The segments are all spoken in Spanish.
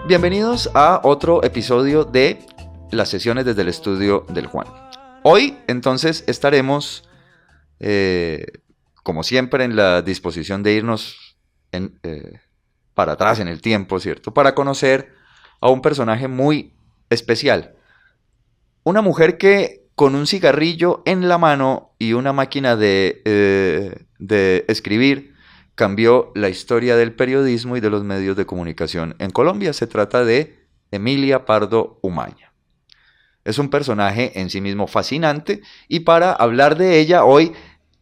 Bienvenidos a otro episodio de las sesiones desde el estudio del Juan. Hoy entonces estaremos, como siempre, en la disposición de irnos para atrás en el tiempo, ¿cierto? Para conocer a un personaje muy especial. Una mujer que con un cigarrillo en la mano y una máquina de escribir cambió la historia del periodismo y de los medios de comunicación en Colombia. Se trata de Emilia Pardo Umaña. Es un personaje en sí mismo fascinante y para hablar de ella hoy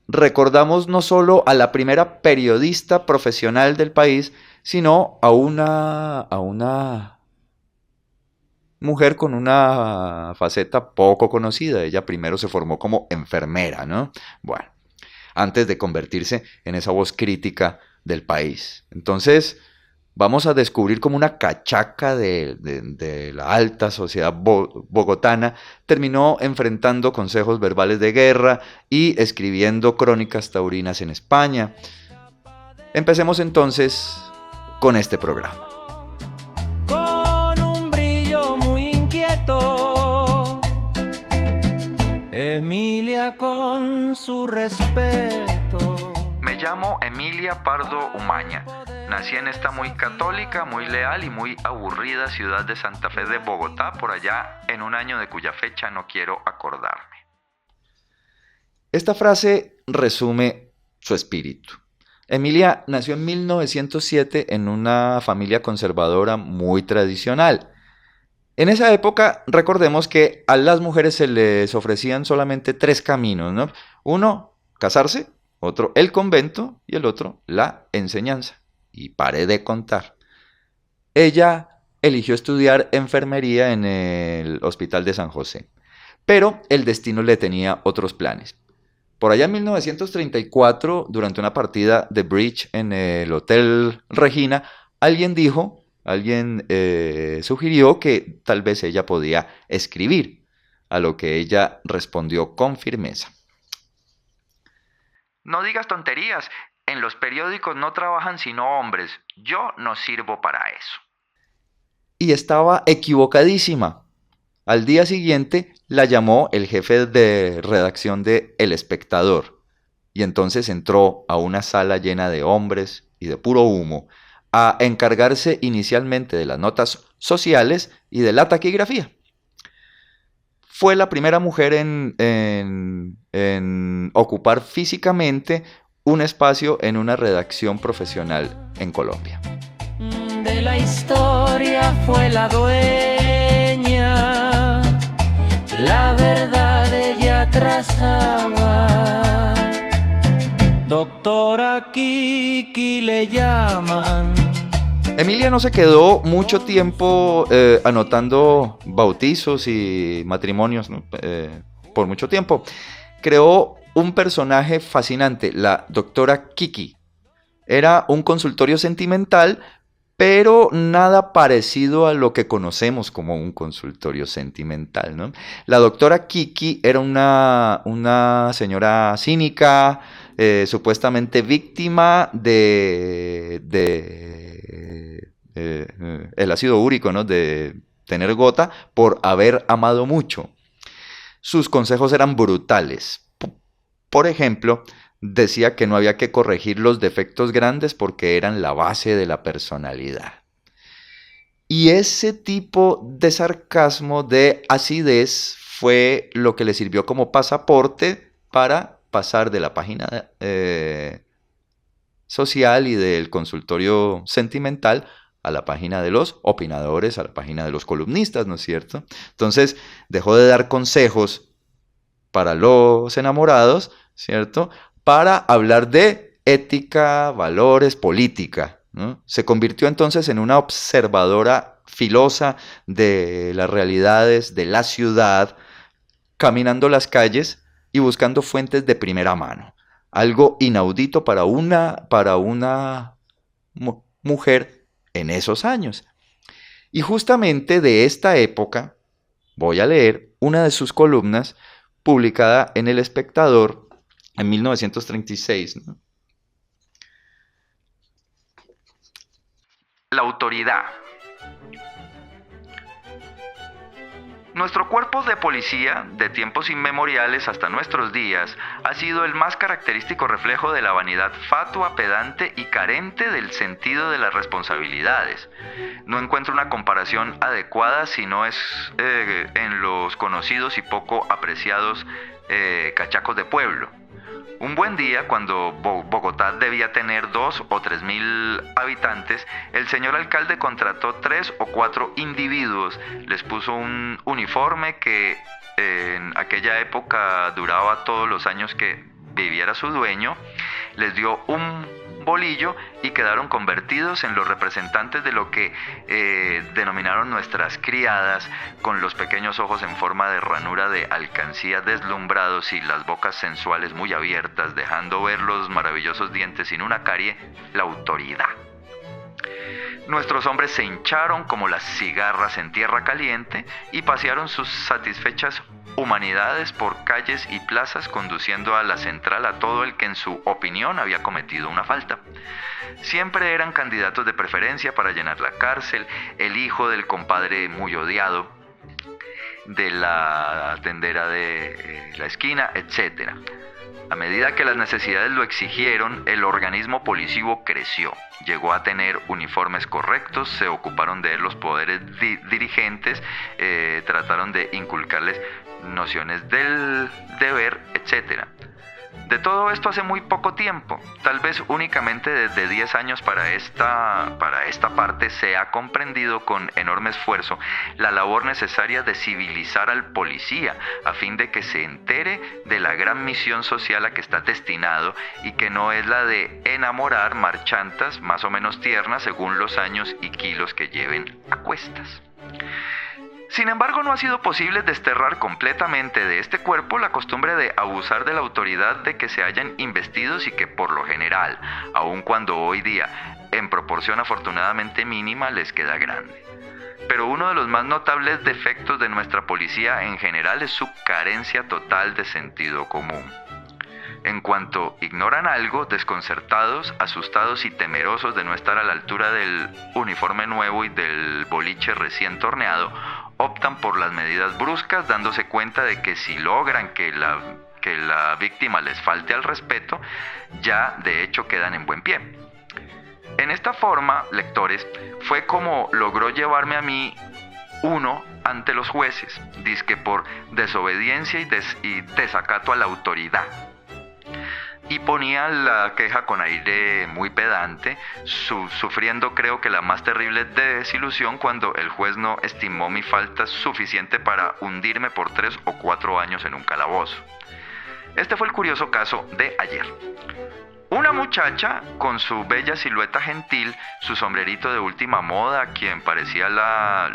recordamos no solo a la primera periodista profesional del país, sino a una mujer con una faceta poco conocida. Ella primero se formó como enfermera, ¿no? Bueno, antes de convertirse en esa voz crítica del país. Entonces, vamos a descubrir cómo una cachaca de la alta sociedad bogotana terminó enfrentando consejos verbales de guerra y escribiendo crónicas taurinas en España. Empecemos entonces con este programa. Con un brillo muy inquieto, Emilia con su respeto. Me llamo Emilia Pardo Umaña. Nací en esta muy católica, muy leal y muy aburrida ciudad de Santa Fe de Bogotá, por allá en un año de cuya fecha no quiero acordarme. Esta frase resume su espíritu. Emilia nació en 1907 en una familia conservadora muy tradicional. En esa época, recordemos que a las mujeres se les ofrecían solamente tres caminos, ¿no? Uno, casarse, otro, el convento y el otro, la enseñanza. Y paré de contar. Ella eligió estudiar enfermería en el Hospital de San José, pero el destino le tenía otros planes. Por allá en 1934, durante una partida de bridge en el Hotel Regina, alguien sugirió que tal vez ella podía escribir, a lo que ella respondió con firmeza. No digas tonterías, en los periódicos no trabajan sino hombres, yo no sirvo para eso. Y estaba equivocadísima. Al día siguiente la llamó el jefe de redacción de El Espectador y entonces entró a una sala llena de hombres y de puro humo a encargarse inicialmente de las notas sociales y de la taquigrafía. Fue la primera mujer en ocupar físicamente un espacio en una redacción profesional en Colombia. De la historia fue la dueña, la verdad ella trazaba. Doctora Kiki le llaman. Emilia no se quedó mucho tiempo anotando bautizos y matrimonios, ¿no? Por mucho tiempo. Creó un personaje fascinante, la doctora Kiki. Era un consultorio sentimental, pero nada parecido a lo que conocemos como un consultorio sentimental, ¿no? La doctora Kiki era una señora cínica, supuestamente víctima el ácido úrico, ¿no? De tener gota por haber amado mucho. Sus consejos eran brutales. Por ejemplo, decía que no había que corregir los defectos grandes porque eran la base de la personalidad. Y ese tipo de sarcasmo, de acidez, fue lo que le sirvió como pasaporte para pasar de la página social y del consultorio sentimental a la página de los opinadores, a la página de los columnistas, ¿no es cierto? Entonces dejó de dar consejos para los enamorados, ¿cierto? Para hablar de ética, valores, política, ¿no? Se convirtió entonces en una observadora filosa de las realidades de la ciudad, caminando las calles y buscando fuentes de primera mano. Algo inaudito para una mujer en esos años. Y justamente de esta época voy a leer una de sus columnas publicada en El Espectador en 1936, ¿no? La autoridad. Nuestro cuerpo de policía, de tiempos inmemoriales hasta nuestros días, ha sido el más característico reflejo de la vanidad fatua, pedante y carente del sentido de las responsabilidades. No encuentro una comparación adecuada si no es en los conocidos y poco apreciados cachacos de pueblo. Un buen día, cuando Bogotá debía tener 2 o 3 mil habitantes, el señor alcalde contrató 3 o 4 individuos, les puso un uniforme que en aquella época duraba todos los años que viviera su dueño, les dio un bolillo y quedaron convertidos en los representantes de lo que denominaron nuestras criadas, con los pequeños ojos en forma de ranura de alcancía deslumbrados y las bocas sensuales muy abiertas, dejando ver los maravillosos dientes sin una carie, la autoridad. Nuestros hombres se hincharon como las cigarras en tierra caliente y pasearon sus satisfechas humanidades por calles y plazas, conduciendo a la central a todo el que en su opinión había cometido una falta. Siempre eran candidatos de preferencia para llenar la cárcel, el hijo del compadre muy odiado, de la tendera de la esquina, etc. A medida que las necesidades lo exigieron, el organismo policivo creció. Llegó a tener uniformes correctos, se ocuparon de él los poderes dirigentes, trataron de inculcarles nociones del deber, etc. De todo esto hace muy poco tiempo, tal vez únicamente desde 10 años para esta parte se ha comprendido con enorme esfuerzo la labor necesaria de civilizar al policía a fin de que se entere de la gran misión social a que está destinado y que no es la de enamorar marchantas más o menos tiernas según los años y kilos que lleven a cuestas. Sin embargo, no ha sido posible desterrar completamente de este cuerpo la costumbre de abusar de la autoridad de que se hayan investidos y que por lo general, aun cuando hoy día en proporción afortunadamente mínima, les queda grande. Pero uno de los más notables defectos de nuestra policía en general es su carencia total de sentido común. En cuanto ignoran algo, desconcertados, asustados y temerosos de no estar a la altura del uniforme nuevo y del boliche recién torneado, optan por las medidas bruscas, dándose cuenta de que si logran que la víctima les falte al respeto, ya de hecho quedan en buen pie. En esta forma, lectores, fue como logró llevarme a mí uno ante los jueces, dizque por desobediencia y desacato a la autoridad. Y ponía la queja con aire muy pedante, sufriendo creo que la más terrible desilusión cuando el juez no estimó mi falta suficiente para hundirme por 3 o 4 años en un calabozo. Este fue el curioso caso de ayer. Una muchacha con su bella silueta gentil, su sombrerito de última moda, quien parecía la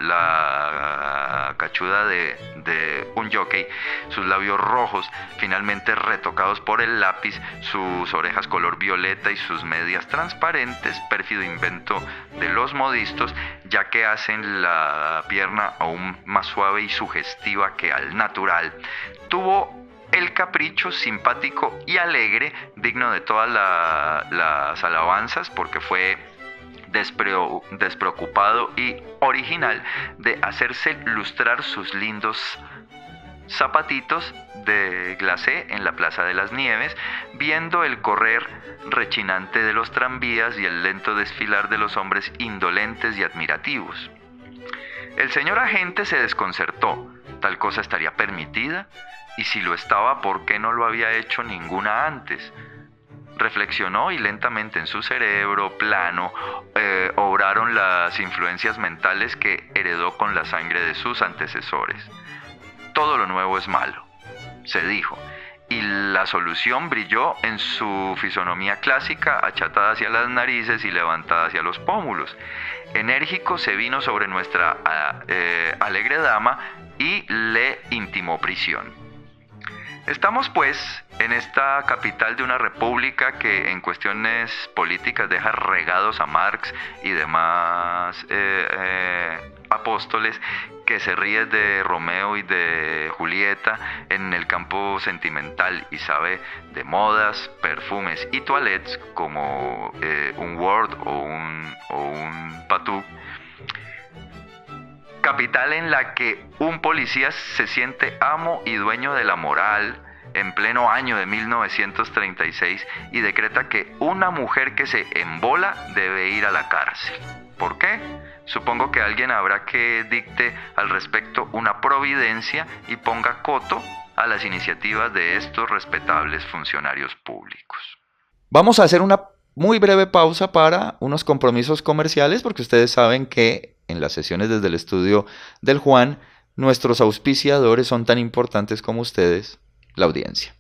cachuda de un jockey, sus labios rojos, finalmente retocados por el lápiz, sus orejas color violeta y sus medias transparentes, pérfido invento de los modistos, ya que hacen la pierna aún más suave y sugestiva que al natural, tuvo el capricho simpático y alegre, digno de todas las alabanzas, porque fue despreocupado y original de hacerse lustrar sus lindos zapatitos de glacé en la Plaza de las Nieves, viendo el correr rechinante de los tranvías y el lento desfilar de los hombres indolentes y admirativos. El señor agente se desconcertó. ¿Tal cosa estaría permitida? Y si lo estaba, ¿por qué no lo había hecho ninguna antes? Reflexionó y lentamente en su cerebro plano obraron las influencias mentales que heredó con la sangre de sus antecesores. Todo lo nuevo es malo, se dijo, y la solución brilló en su fisonomía clásica, achatada hacia las narices y levantada hacia los pómulos. Enérgico se vino sobre nuestra alegre dama y le intimó prisión. Estamos pues en esta capital de una república que en cuestiones políticas deja regados a Marx y demás apóstoles, que se ríe de Romeo y de Julieta en el campo sentimental y sabe de modas, perfumes y toilettes como un Ward o un Patou. Capital en la que un policía se siente amo y dueño de la moral en pleno año de 1936 y decreta que una mujer que se embola debe ir a la cárcel. ¿Por qué? Supongo que alguien habrá que dicte al respecto una providencia y ponga coto a las iniciativas de estos respetables funcionarios públicos. Vamos a hacer una muy breve pausa para unos compromisos comerciales, porque ustedes saben que en las sesiones desde el estudio del Juan, nuestros auspiciadores son tan importantes como ustedes, la audiencia.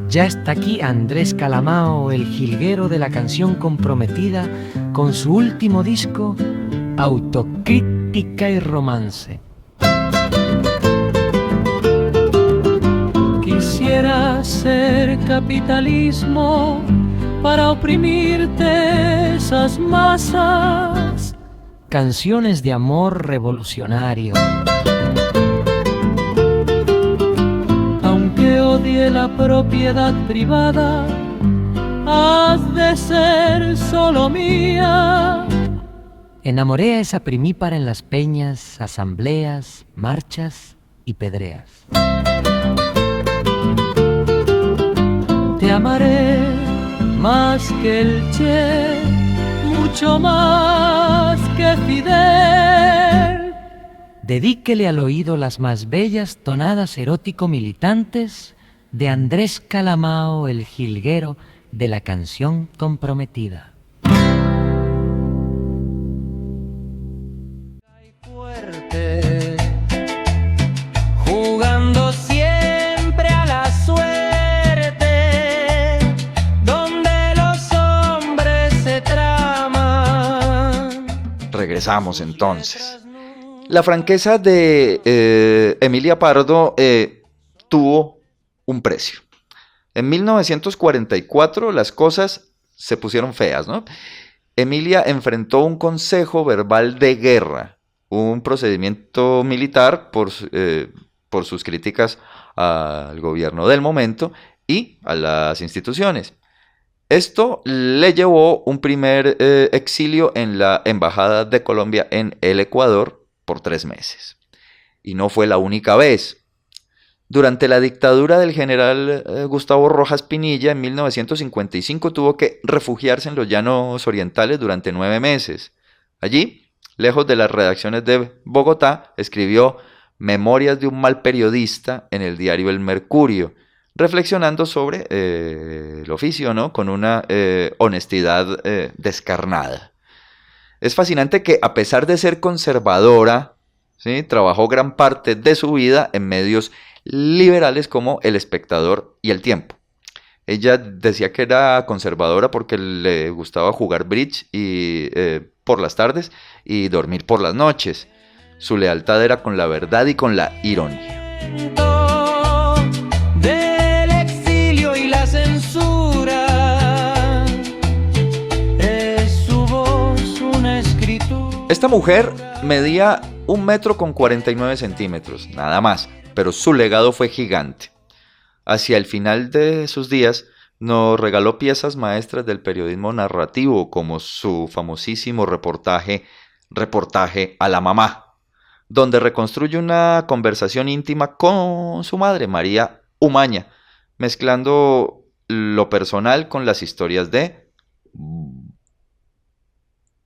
Ya está aquí Andrés Calamao, el jilguero de la canción comprometida, con su último disco, Autocrítica y Romance. Quisiera ser capitalismo para oprimirte esas masas. Canciones de amor revolucionario. Aunque odie la propiedad privada, has de ser solo mía. Enamoré a esa primípara en las peñas, asambleas, marchas y pedreas. Te amaré más que el Che, mucho más que Fidel. Dedíquele al oído las más bellas tonadas erótico-militantes de Andrés Calamao, el jilguero de la canción comprometida. Fuerte, jugando siempre a la suerte, donde los hombres se traman. Regresamos entonces. La franqueza de Emilia Pardo tuvo un precio. En 1944 las cosas se pusieron feas, ¿no? Emilia enfrentó un consejo verbal de guerra, un procedimiento militar por sus críticas al gobierno del momento y a las instituciones. Esto le llevó un primer exilio en la Embajada de Colombia en el Ecuador por 3 meses. Y no fue la única vez. Durante la dictadura del general Gustavo Rojas Pinilla, en 1955 tuvo que refugiarse en los llanos orientales durante 9 meses. Allí, lejos de las redacciones de Bogotá, escribió Memorias de un mal periodista en el diario El Mercurio, reflexionando sobre el oficio, ¿no? Con una honestidad descarnada. Es fascinante que, a pesar de ser conservadora, ¿sí?, trabajó gran parte de su vida en medios liberales como El Espectador y El Tiempo. Ella decía que era conservadora porque le gustaba jugar bridge por las tardes y dormir por las noches. Su lealtad era con la verdad y con la ironía. Del exilio y la censura, es su voz una escritura. Esta mujer medía 1,49 metros, nada más, pero su legado fue gigante. Hacia el final de sus días nos regaló piezas maestras del periodismo narrativo, como su famosísimo reportaje a la mamá, donde reconstruye una conversación íntima con su madre, María Umaña, mezclando lo personal con las historias de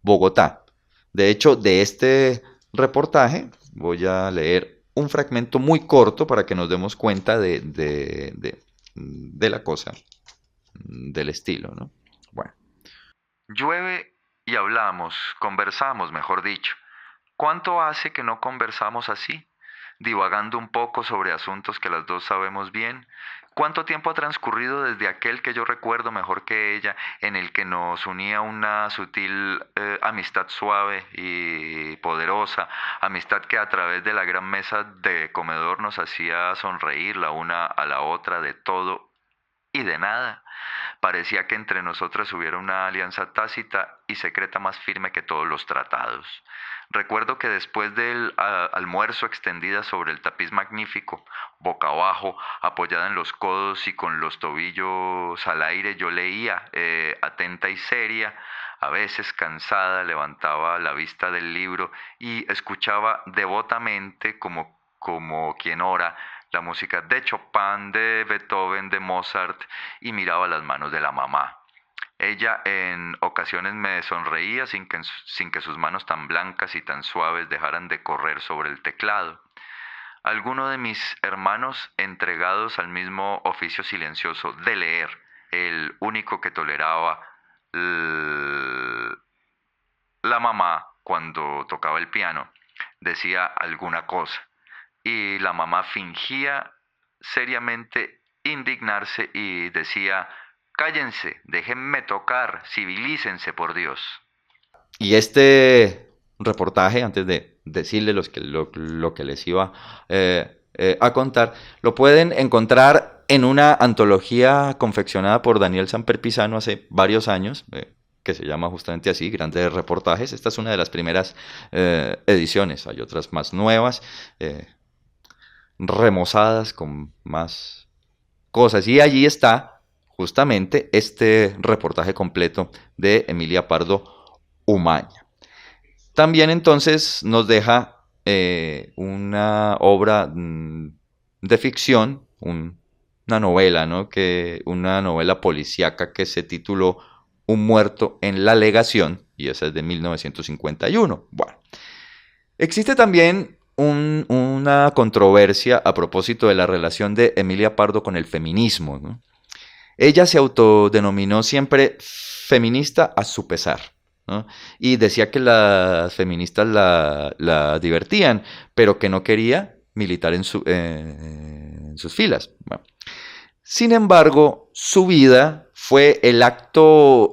Bogotá. De hecho, de este reportaje voy a leer un fragmento muy corto para que nos demos cuenta de la cosa, del estilo, ¿no? Bueno. Llueve y conversamos, mejor dicho. ¿Cuánto hace que no conversamos así, divagando un poco sobre asuntos que las dos sabemos bien? ¿Cuánto tiempo ha transcurrido desde aquel que yo recuerdo mejor que ella, en el que nos unía una sutil amistad suave y poderosa, amistad que a través de la gran mesa de comedor nos hacía sonreír la una a la otra de todo y de nada? Parecía que entre nosotras hubiera una alianza tácita y secreta más firme que todos los tratados. Recuerdo que después del almuerzo extendida sobre el tapiz magnífico, boca abajo, apoyada en los codos y con los tobillos al aire, yo leía, atenta y seria. A veces, cansada, levantaba la vista del libro y escuchaba devotamente, como quien ora, la música de Chopin, de Beethoven, de Mozart, y miraba las manos de la mamá. Ella en ocasiones me sonreía sin que sus manos tan blancas y tan suaves dejaran de correr sobre el teclado. Alguno de mis hermanos, entregados al mismo oficio silencioso de leer, el único que toleraba la mamá cuando tocaba el piano, decía alguna cosa, y la mamá fingía seriamente indignarse y decía: cállense, déjenme tocar, civilícense, por Dios. Y este reportaje, antes de decirle lo que les iba a contar, lo pueden encontrar en una antología confeccionada por Daniel Samper Pisano hace varios años, que se llama justamente así, Grandes Reportajes. Esta es una de las primeras ediciones, hay otras más nuevas, remozadas con más cosas, y allí está justamente este reportaje completo de Emilia Pardo Umaña. También entonces nos deja una obra de ficción, una novela, ¿no? Una novela policíaca que se tituló Un muerto en la legación, y esa es de 1951. Bueno, existe también una controversia a propósito de la relación de Emilia Pardo con el feminismo, ¿no? Ella se autodenominó siempre feminista a su pesar, ¿no? Y decía que las feministas la divertían, pero que no quería militar en sus filas. Bueno. Sin embargo, su vida fue el acto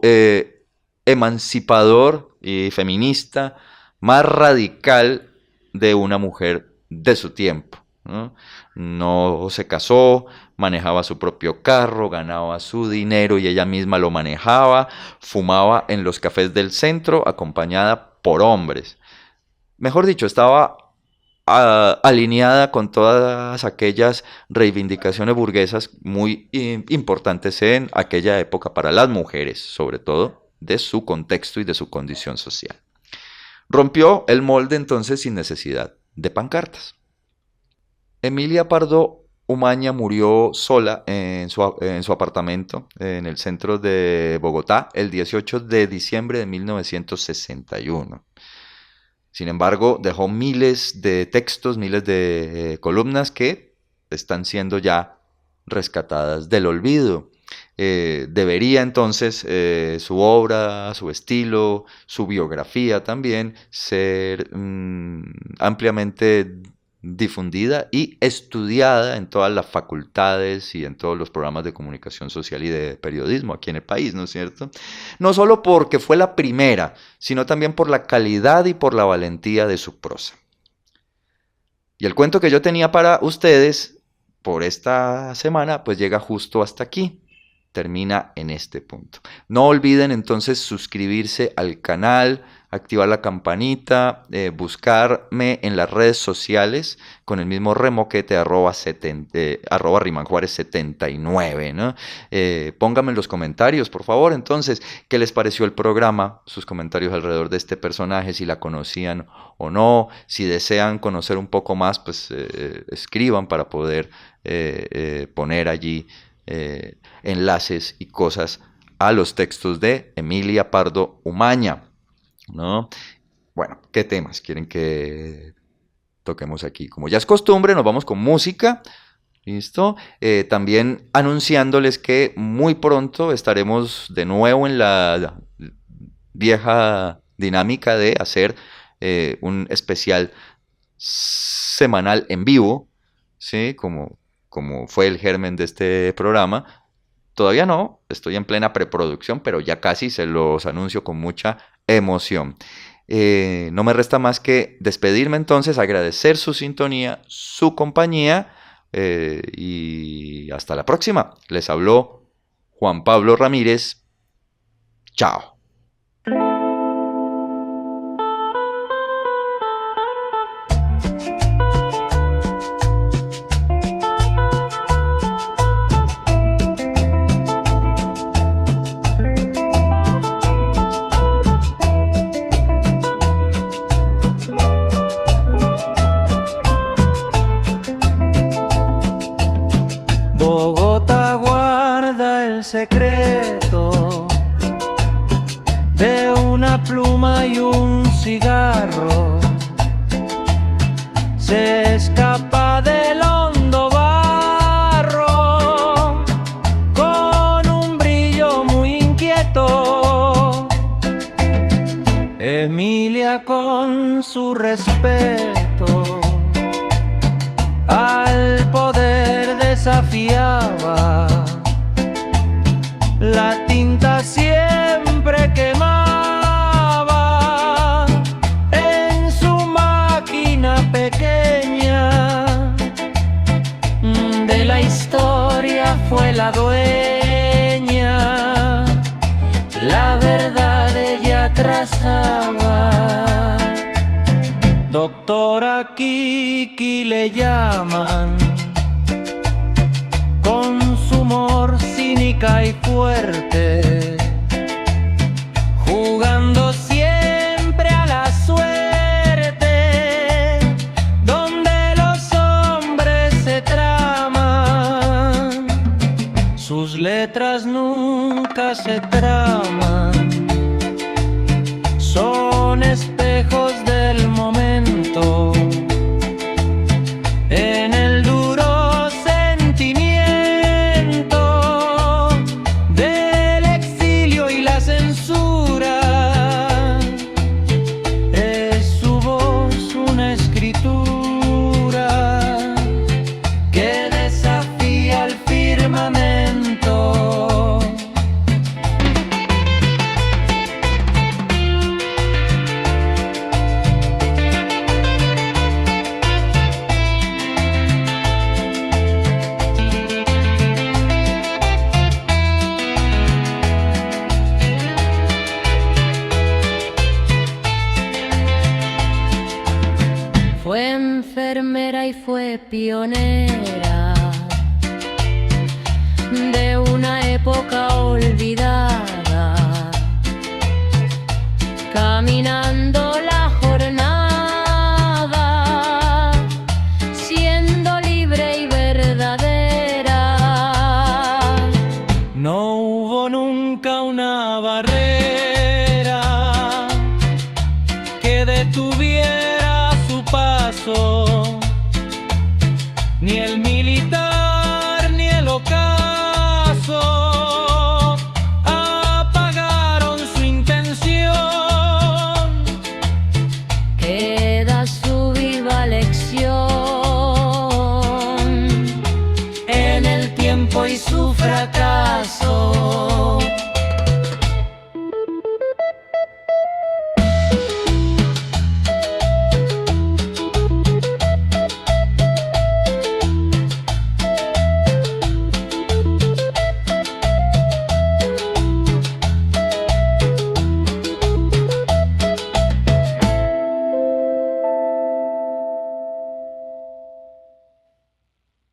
emancipador y feminista más radical de una mujer de su tiempo, ¿no? No se casó, manejaba su propio carro, ganaba su dinero y ella misma lo manejaba, fumaba en los cafés del centro acompañada por hombres. Mejor dicho, estaba alineada con todas aquellas reivindicaciones burguesas muy importantes en aquella época para las mujeres, sobre todo de su contexto y de su condición social. Rompió el molde entonces sin necesidad de pancartas. Emilia Pardo Umaña murió sola en su apartamento en el centro de Bogotá el 18 de diciembre de 1961. Sin embargo, dejó miles de textos, miles de columnas que están siendo ya rescatadas del olvido. Debería entonces su obra, su estilo, su biografía también ser ampliamente difundida y estudiada en todas las facultades y en todos los programas de comunicación social y de periodismo aquí en el país, ¿no es cierto? No solo porque fue la primera, sino también por la calidad y por la valentía de su prosa. Y el cuento que yo tenía para ustedes por esta semana, pues llega justo hasta aquí. Termina en este punto. No olviden entonces suscribirse al canal, activar la campanita, buscarme en las redes sociales con el mismo remoquete arroba rimanjuárez79, ¿no? Pónganme en los comentarios, por favor, entonces, ¿qué les pareció el programa? Sus comentarios alrededor de este personaje, si la conocían o no, si desean conocer un poco más, pues escriban para poder poner allí enlaces y cosas a los textos de Emilia Pardo Umaña, ¿no? Bueno, ¿qué temas quieren que toquemos aquí? Como ya es costumbre, nos vamos con música. ¿Listo? También anunciándoles que muy pronto estaremos de nuevo en la vieja dinámica de hacer un especial semanal en vivo, ¿sí? Como fue el germen de este programa. Todavía no, estoy en plena preproducción, pero ya casi se los anuncio con mucha emoción. No me resta más que despedirme entonces, agradecer su sintonía, su compañía, y hasta la próxima. Les habló Juan Pablo Ramírez. Chao. Bogotá guarda el secreto de una pluma y un cigarro. Se escapa del hondo barro con un brillo muy inquieto. Emilia con su respeto al poder desafiaba. La tinta siempre quemaba en su máquina pequeña. De la historia fue la dueña. La verdad ella trazaba. Doctora Kiki le llaman, con su humor cínica y fuerte, jugando siempre a la suerte, donde los hombres se traman, sus letras nunca se traman, son espejos del momento. En el duro sentimiento del exilio y la censura, es su voz una escritura que desafía el firmamento. Fue enfermera y fue pionera de una época olvidada, caminando la jornada, siendo libre y verdadera. No hubo nunca una barrera que detuviera su paso, ni el militar ni el ocaso apagaron su intención. Queda su viva lección En el tiempo y su fracaso